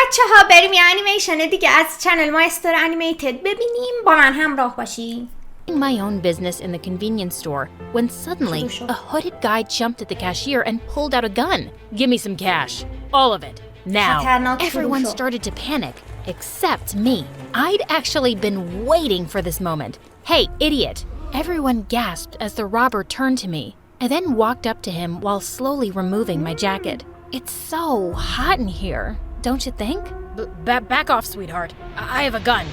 بچه ها بریم یه انیمیشن دیگه از چنل مایستر انیمیتد ببینیم. با من همراه باشی. My own business in the convenience store when suddenly a hooded guy jumped at the cashier and pulled out a gun. Give me some cash. All of it. Now. Everyone started to panic, except me. I'd actually been waiting for this moment. Hey, idiot. Everyone gasped as the robber turned to me. I then walked up to him while slowly removing my jacket. It's so hot in here, don't you think? Back off, sweetheart. I have a gun.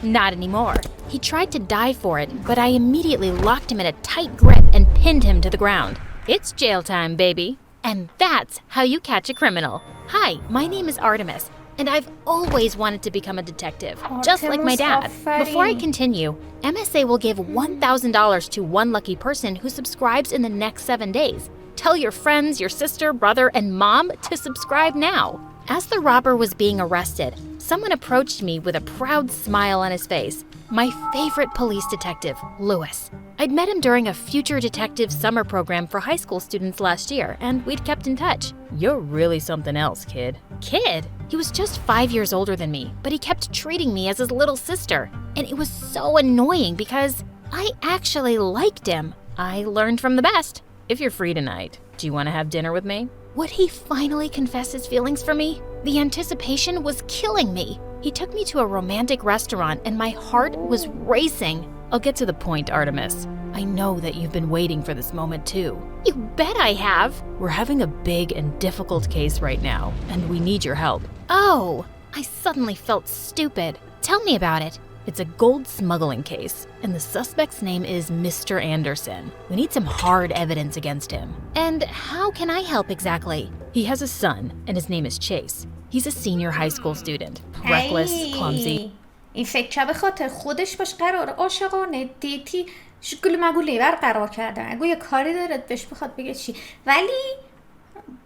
Not anymore. He tried to dive for it, but I immediately locked him in a tight grip and pinned him to the ground. It's jail time, baby. And that's how you catch a criminal. Hi, my name is Artemis, and I've always wanted to become a detective, just like my dad. Before I continue, MSA will give $1,000 to one lucky person who subscribes in the next 7 days. Tell your friends, your sister, brother, and mom to subscribe now. As the robber was being arrested, someone approached me with a proud smile on his face. My favorite police detective, Lewis. I'd met him during a Future Detective summer program for high school students last year, and we'd kept in touch. You're really something else, kid. Kid? He was just 5 years older than me, but he kept treating me as his little sister. And it was so annoying because I actually liked him. I learned from the best. If you're free tonight, do you want to have dinner with me? Would he finally confess his feelings for me? The anticipation was killing me. He took me to a romantic restaurant and my heart was racing. I'll get to the point, Artemis. I know that you've been waiting for this moment too. You bet I have. We're having a big and difficult case right now, and we need your help. Oh, I suddenly felt stupid. Tell me about it. It's a gold smuggling case, and the suspect's name is Mr. Anderson. We need some hard evidence against him. And how can I help exactly? He has a son, and his name is Chase. He's a senior high school student. Reckless, clumsy. این فکر به خاطر خودش باش قرار عاشقانه دیتی شکل مگولی برقرار کردن. اگه یه کاری دارد بهش بخواد بگه چی، ولی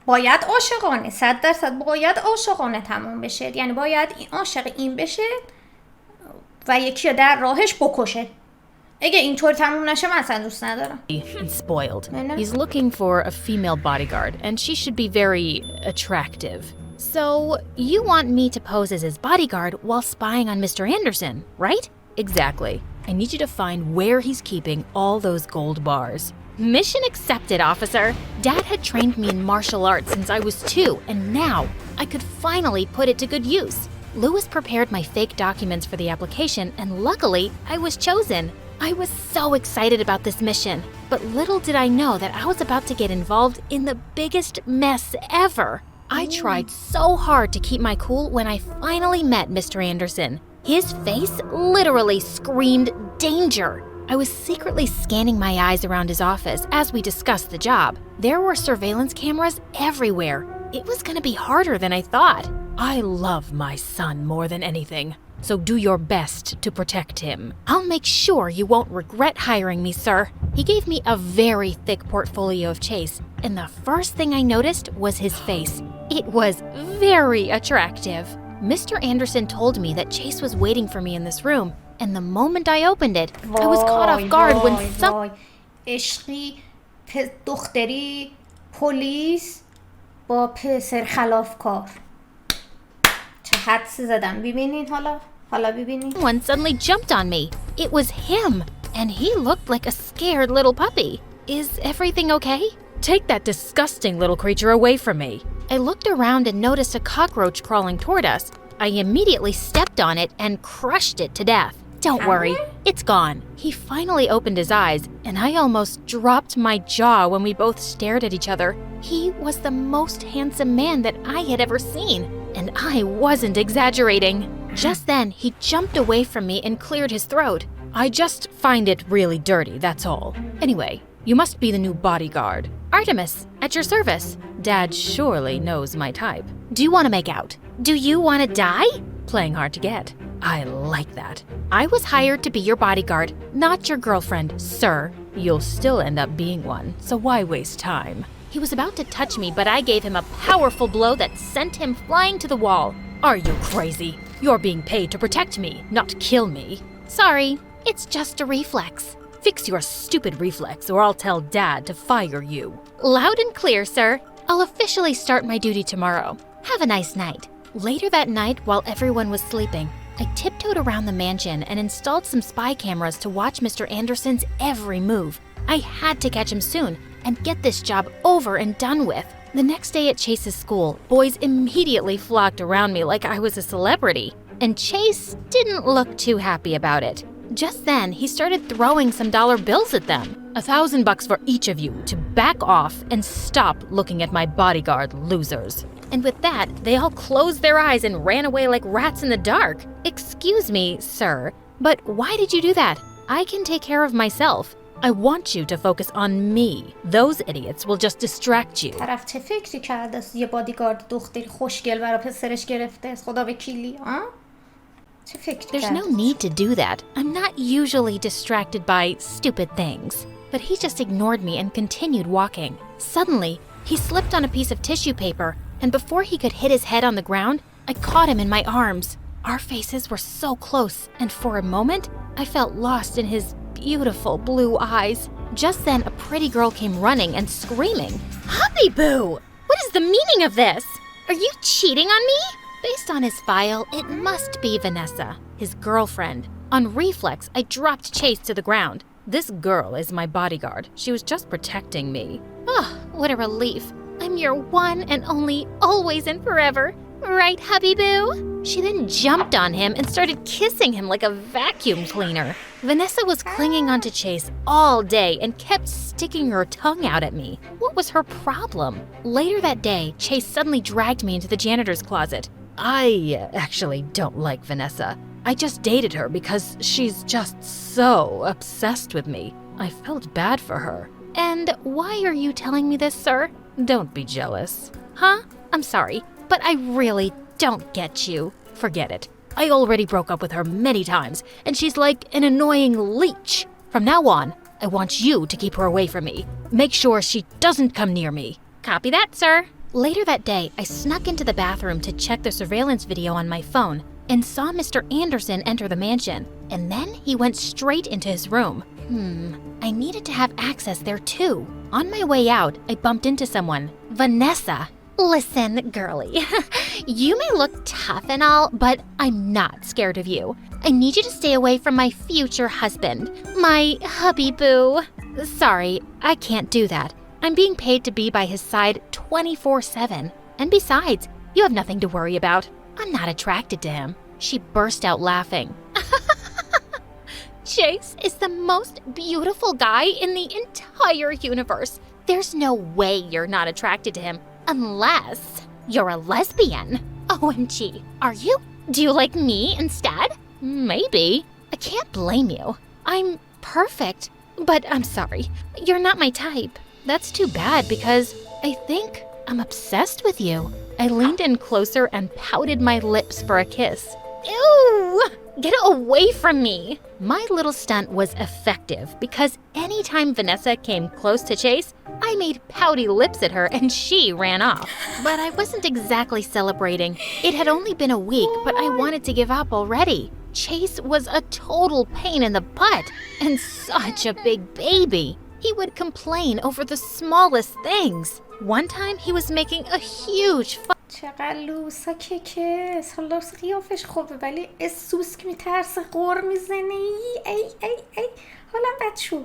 باید عاشقانه 100% باید عاشقانه تموم بشه. یعنی باید این عاشق این بشه و یکی در راهش بکشه. اگه اینطور تموم نشه من اصلا دوست ندارم. And spoiled. He's looking for a female bodyguard, and she should be very attractive. So, you want me to pose as his bodyguard while spying on Mr. Anderson, right? Exactly. I need you to find where he's keeping all those gold bars. Mission accepted, officer. Dad had trained me in martial arts since I was 2, and now I could finally put it to good use. Lewis prepared my fake documents for the application, and luckily, I was chosen. I was so excited about this mission, but little did I know that I was about to get involved in the biggest mess ever. I tried so hard to keep my cool when I finally met Mr. Anderson. His face literally screamed danger. I was secretly scanning my eyes around his office as we discussed the job. There were surveillance cameras everywhere. It was going to be harder than I thought. I love my son more than anything, so do your best to protect him. I'll make sure you won't regret hiring me, sir. He gave me a very thick portfolio of Chase, and the first thing I noticed was his face. It was very attractive. Mr. Anderson told me that Chase was waiting for me in this room, and the moment I opened it, I was caught off guard when some... عشقی دختری پلیس با پسر خلافکار. چه حدسی زدم. ببینید حالا ببینید. Someone suddenly jumped on me. It was him, and he looked like a scared little puppy. Is everything okay? Take that disgusting little creature away from me. I looked around and noticed a cockroach crawling toward us. I immediately stepped on it and crushed it to death. Don't worry, it's gone. He finally opened his eyes, and I almost dropped my jaw when we both stared at each other. He was the most handsome man that I had ever seen, and I wasn't exaggerating. Just then, he jumped away from me and cleared his throat. I just find it really dirty, that's all. Anyway, you must be the new bodyguard. Artemis, at your service. Dad surely knows my type. Do you want to make out? Do you want to die? Playing hard to get. I like that. I was hired to be your bodyguard, not your girlfriend, sir. You'll still end up being one, so why waste time? He was about to touch me, but I gave him a powerful blow that sent him flying to the wall. Are you crazy? You're being paid to protect me, not kill me. Sorry, it's just a reflex. Fix your stupid reflex or I'll tell Dad to fire you. Loud and clear, sir. I'll officially start my duty tomorrow. Have a nice night. Later that night, while everyone was sleeping, I tiptoed around the mansion and installed some spy cameras to watch Mr. Anderson's every move. I had to catch him soon and get this job over and done with. The next day at Chase's school, boys immediately flocked around me like I was a celebrity, and Chase didn't look too happy about it. Just then, he started throwing some dollar bills at them. $1,000 for each of you to back off and stop looking at my bodyguard, losers. And with that, they all closed their eyes and ran away like rats in the dark. Excuse me, sir, but why did you do that? I can take care of myself. I want you to focus on me. Those idiots will just distract you. طرف چه فکری کرده؟ یه بادیگارد دختری خوشگل برای پسرش گرفته. خدا وکیلی، ها؟ چه فکری There's no need to do that. I'm not usually distracted by stupid things. But he just ignored me and continued walking. Suddenly, he slipped on a piece of tissue paper, and before he could hit his head on the ground, I caught him in my arms. Our faces were so close, and for a moment, I felt lost in his beautiful blue eyes. Just then, a pretty girl came running and screaming, "Hubby Boo! What is the meaning of this? Are you cheating on me?" Based on his file, it must be Vanessa, his girlfriend. On reflex, I dropped Chase to the ground. This girl is my bodyguard. She was just protecting me. Oh, what a relief. I'm your one and only, always and forever. Right, Hubby Boo? She then jumped on him and started kissing him like a vacuum cleaner. Vanessa was clinging onto Chase all day and kept sticking her tongue out at me. What was her problem? Later that day, Chase suddenly dragged me into the janitor's closet. I actually don't like Vanessa. I just dated her because she's just so obsessed with me. I felt bad for her. And why are you telling me this, sir? Don't be jealous. Huh? I'm sorry, but I really don't get you. Forget it. I already broke up with her many times, and she's like an annoying leech. From now on, I want you to keep her away from me. Make sure she doesn't come near me. Copy that, sir. Later that day, I snuck into the bathroom to check the surveillance video on my phone and saw Mr. Anderson enter the mansion, and then he went straight into his room. I needed to have access there too. On my way out, I bumped into someone, Vanessa. Listen, girlie, you may look tough and all, but I'm not scared of you. I need you to stay away from my future husband, my hubby boo. Sorry, I can't do that. I'm being paid to be by his side 24/7. And besides, you have nothing to worry about. I'm not attracted to him. She burst out laughing. Chase is the most beautiful guy in the entire universe. There's no way you're not attracted to him unless you're a lesbian. OMG, are you? Do you like me instead? Maybe. I can't blame you. I'm perfect, but I'm sorry. You're not my type. That's too bad because I think I'm obsessed with you. I leaned in closer and pouted my lips for a kiss. Ew! Get away from me! My little stunt was effective because anytime Vanessa came close to Chase, I made pouty lips at her and she ran off. But I wasn't exactly celebrating. It had only been a week, but I wanted to give up already. Chase was a total pain in the butt and such a big baby. He would complain over the smallest things. One time he was making a huge fuss. چقدر لوسکه که حالا قیافش خوبه ولی سوسک میترسه غور میزنه ای حالا بد شو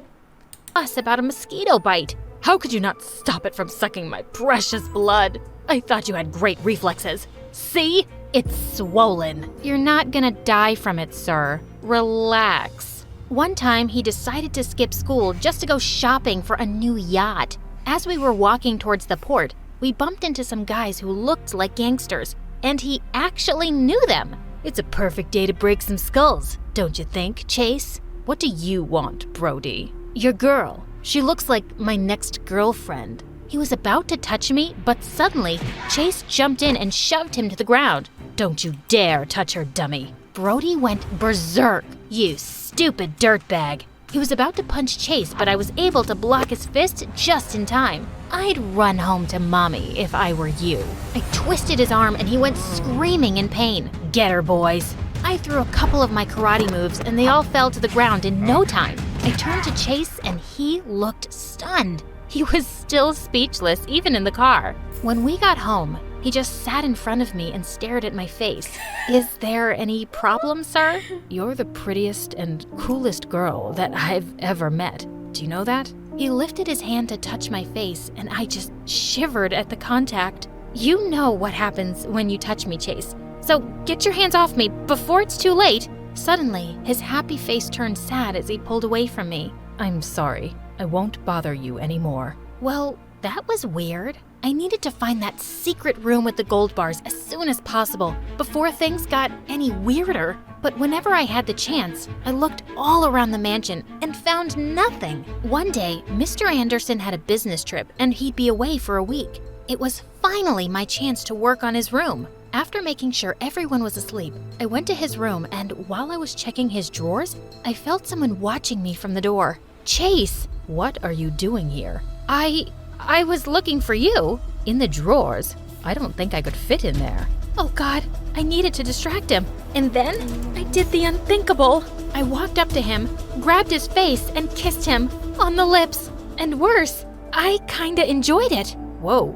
About a mosquito bite. How could you not stop it from sucking my precious blood? I thought you had great reflexes. See? It's swollen. You're not gonna die from it, sir. Relax. One time he decided to skip school just to go shopping for a new yacht. As we were walking towards the port, we bumped into some guys who looked like gangsters, and he actually knew them. It's a perfect day to break some skulls, don't you think, Chase? What do you want, Brody? Your girl. She looks like my next girlfriend. He was about to touch me, but suddenly, Chase jumped in and shoved him to the ground. Don't you dare touch her, dummy. Brody went berserk. You stupid dirtbag. He was about to punch Chase, but I was able to block his fist just in time. I'd run home to mommy if I were you. I twisted his arm and he went screaming in pain. Get her, boys. I threw a couple of my karate moves and they all fell to the ground in no time. I turned to Chase and he looked stunned. He was still speechless even in the car. When we got home, He just sat in front of me and stared at my face. Is there any problem, sir? You're the prettiest and coolest girl that I've ever met. Do you know that? He lifted his hand to touch my face, and I just shivered at the contact. You know what happens when you touch me, Chase. So get your hands off me before it's too late. Suddenly, his happy face turned sad as he pulled away from me. I'm sorry. I won't bother you anymore. Well, that was weird. I needed to find that secret room with the gold bars as soon as possible, before things got any weirder. But whenever I had the chance, I looked all around the mansion and found nothing. One day, Mr. Anderson had a business trip and he'd be away for a week. It was finally my chance to work on his room. After making sure everyone was asleep, I went to his room, and while I was checking his drawers, I felt someone watching me from the door. Chase! What are you doing here? I was looking for you. In the drawers? I don't think I could fit in there. Oh God, I needed to distract him. And then I did the unthinkable. I walked up to him, grabbed his face, and kissed him on the lips. And worse, I kinda enjoyed it. Whoa,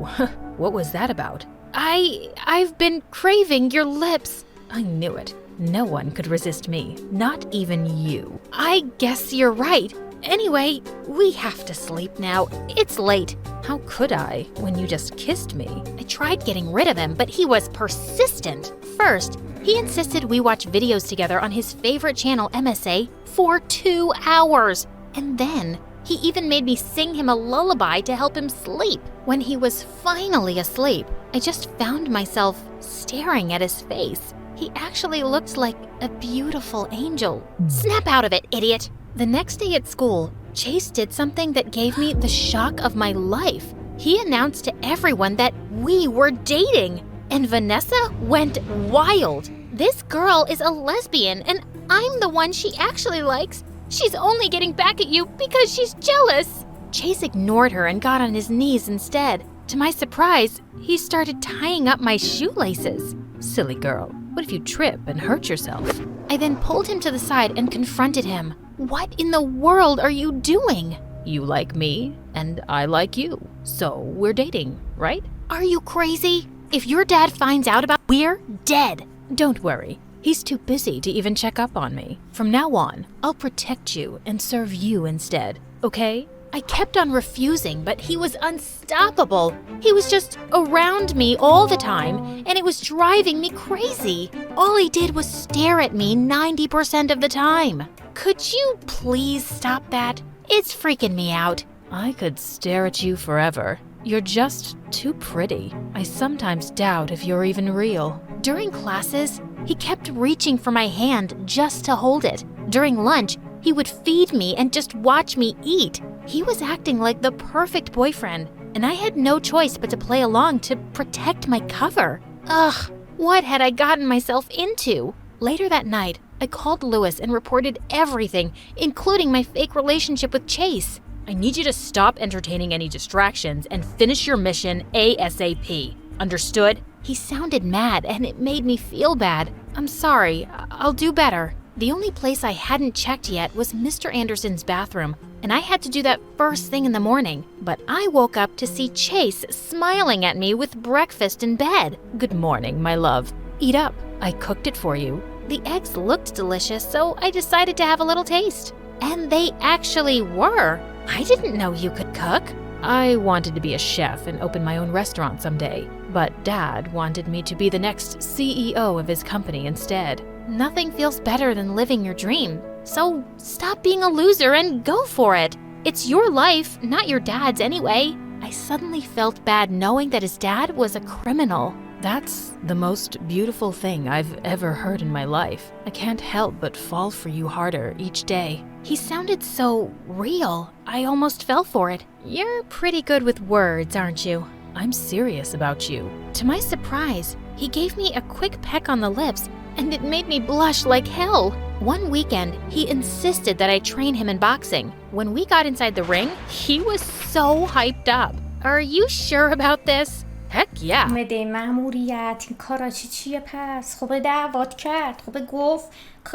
what was that about? I've been craving your lips. I knew it. No one could resist me, not even you. I guess you're right. Anyway, we have to sleep now. It's late. How could I when you just kissed me? I tried getting rid of him, but he was persistent. First, he insisted we watch videos together on his favorite channel, MSA, for 2 hours. And then, he even made me sing him a lullaby to help him sleep. When he was finally asleep, I just found myself staring at his face. He actually looked like a beautiful angel. Snap out of it, idiot! The next day at school, Chase did something that gave me the shock of my life. He announced to everyone that we were dating, and Vanessa went wild. This girl is a lesbian, and I'm the one she actually likes. She's only getting back at you because she's jealous. Chase ignored her and got on his knees instead. To my surprise, he started tying up my shoelaces. Silly girl, what if you trip and hurt yourself? I then pulled him to the side and confronted him. What in the world are you doing? You like me, and I like you. So we're dating, right? Are you crazy? If your dad finds out about, we're dead. Don't worry. He's too busy to even check up on me. From now on, I'll protect you and serve you instead, okay? I kept on refusing, but he was unstoppable. He was just around me all the time, and it was driving me crazy. All he did was stare at me 90% of the time. Could you please stop that? It's freaking me out. I could stare at you forever. You're just too pretty. I sometimes doubt if you're even real. During classes, he kept reaching for my hand just to hold it. During lunch, he would feed me and just watch me eat. He was acting like the perfect boyfriend, and I had no choice but to play along to protect my cover. Ugh, what had I gotten myself into? Later that night, I called Lewis and reported everything, including my fake relationship with Chase. I need you to stop entertaining any distractions and finish your mission ASAP. Understood? He sounded mad, and it made me feel bad. I'm sorry, I'll do better. The only place I hadn't checked yet was Mr. Anderson's bathroom, and I had to do that first thing in the morning. But I woke up to see Chase smiling at me with breakfast in bed. Good morning, my love. Eat up. I cooked it for you. The eggs looked delicious, so I decided to have a little taste. And they actually were. I didn't know you could cook. I wanted to be a chef and open my own restaurant someday, but Dad wanted me to be the next CEO of his company instead. Nothing feels better than living your dream, so stop being a loser and go for it. It's your life, not your dad's anyway. I suddenly felt bad knowing that his dad was a criminal. That's the most beautiful thing I've ever heard in my life. I can't help but fall for you harder each day. He sounded so real, I almost fell for it. You're pretty good with words, aren't you? I'm serious about you. To my surprise, he gave me a quick peck on the lips, and it made me blush like hell. One weekend, he insisted that I train him in boxing. When we got inside the ring, he was so hyped up. Are you sure about this? Heck yeah. اومده ماموریت این کارا چیه پس؟ خب دعوت کرد. خب گفت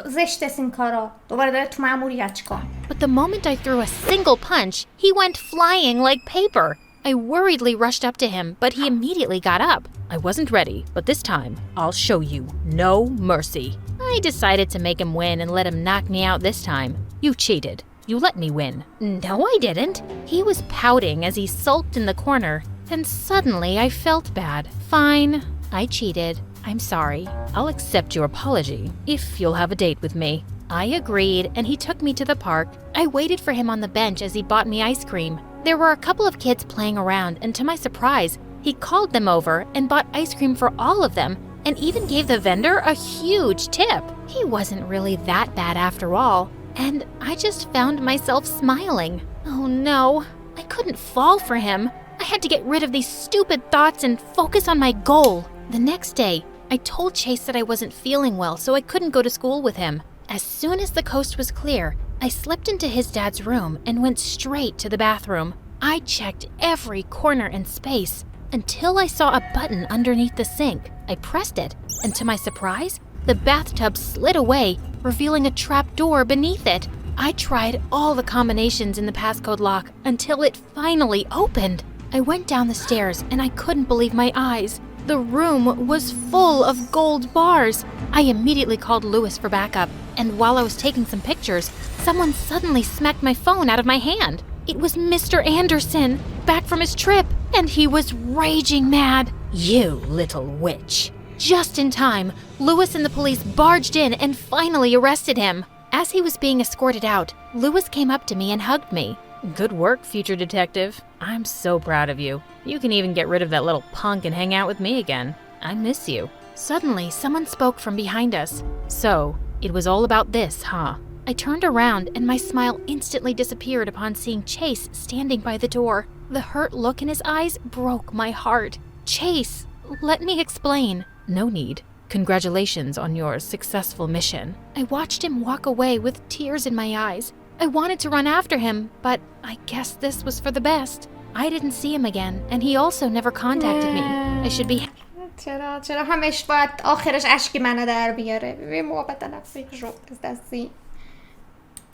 زشت است این کارا. دوباره داره تو ماموریت چیکار؟ But the moment I threw a single punch, he went flying like paper. I worriedly rushed up to him, but he immediately got up. I wasn't ready, but this time, I'll show you no mercy. I decided to make him win and let him knock me out this time. You cheated. You let me win. No, I didn't. He was pouting as he sulked in the corner, and suddenly I felt bad. Fine, I cheated. I'm sorry. I'll accept your apology if you'll have a date with me. I agreed, and he took me to the park. I waited for him on the bench as he bought me ice cream. There were a couple of kids playing around, and to my surprise, he called them over and bought ice cream for all of them, and even gave the vendor a huge tip. He wasn't really that bad after all, and I just found myself smiling. Oh no, I couldn't fall for him. I had to get rid of these stupid thoughts and focus on my goal. The next day, I told Chase that I wasn't feeling well, so I couldn't go to school with him. As soon as the coast was clear, I slipped into his dad's room and went straight to the bathroom. I checked every corner and space until I saw a button underneath the sink. I pressed it, and to my surprise, the bathtub slid away, revealing a trap door beneath it. I tried all the combinations in the passcode lock until it finally opened. I went down the stairs and I couldn't believe my eyes. The room was full of gold bars. I immediately called Lewis for backup, and while I was taking some pictures, someone suddenly smacked my phone out of my hand. It was Mr. Anderson, back from his trip, and he was raging mad. You little witch. Just in time, Lewis and the police barged in and finally arrested him. As he was being escorted out, Lewis came up to me and hugged me. Good work, future detective. I'm so proud of you. You can even get rid of that little punk and hang out with me again. I miss you. Suddenly, someone spoke from behind us. So, it was all about this, huh? I turned around and my smile instantly disappeared upon seeing Chase standing by the door. The hurt look in his eyes broke my heart. Chase, let me explain. No need. Congratulations on your successful mission. I watched him walk away with tears in my eyes. I wanted to run after him, but I guess this was for the best. I didn't see him again, and he also never contacted me. I should be چرا همش باید آخرش اشکی منو در بیاره. ببین محبت نفسی دستی.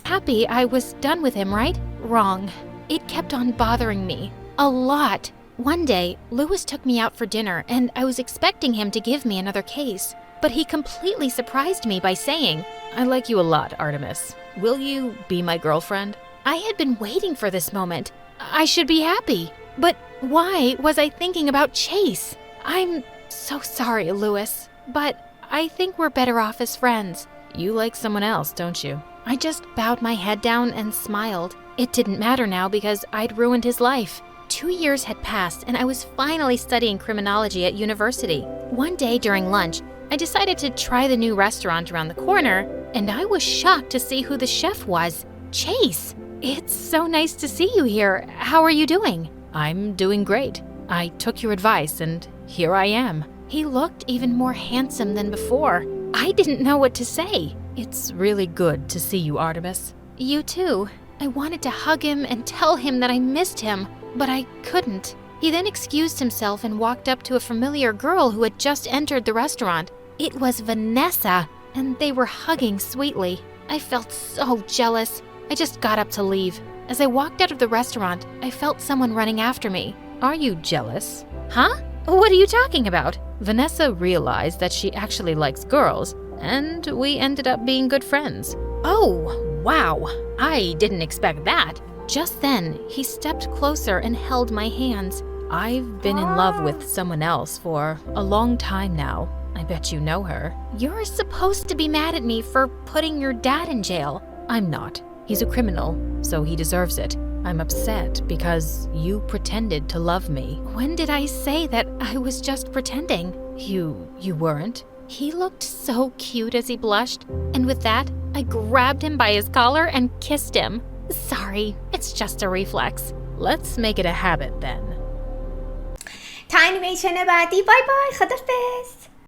Happy I was done with him, right? Wrong. It kept on bothering me. A lot. One day, Lewis took me out for dinner, and I was expecting him to give me another case. But he completely surprised me by saying, I like you a lot, Artemis. Will you be my girlfriend? I had been waiting for this moment. I should be happy. But why was I thinking about Chase? I'm so sorry, Lewis, but I think we're better off as friends. You like someone else, don't you? I just bowed my head down and smiled. It didn't matter now because I'd ruined his life. 2 years had passed and I was finally studying criminology at university. One day during lunch, I decided to try the new restaurant around the corner, and I was shocked to see who the chef was. Chase! It's so nice to see you here. How are you doing? I'm doing great. I took your advice and here I am. He looked even more handsome than before. I didn't know what to say. It's really good to see you, Artemis. You too. I wanted to hug him and tell him that I missed him, but I couldn't. He then excused himself and walked up to a familiar girl who had just entered the restaurant. It was Vanessa, and they were hugging sweetly. I felt so jealous. I just got up to leave. As I walked out of the restaurant, I felt someone running after me. Are you jealous? Huh? What are you talking about? Vanessa realized that she actually likes girls, and we ended up being good friends. Oh, wow. I didn't expect that. Just then, he stepped closer and held my hands. I've been in love with someone else for a long time now. I bet you know her. You're supposed to be mad at me for putting your dad in jail. I'm not. He's a criminal, so he deserves it. I'm upset because you pretended to love me. When did I say that I was just pretending? You weren't. He looked so cute as he blushed, and with that, I grabbed him by his collar and kissed him. Sorry, it's just a reflex. Let's make it a habit then. تا انیمیشن بعدی، بای بای، خدافظ.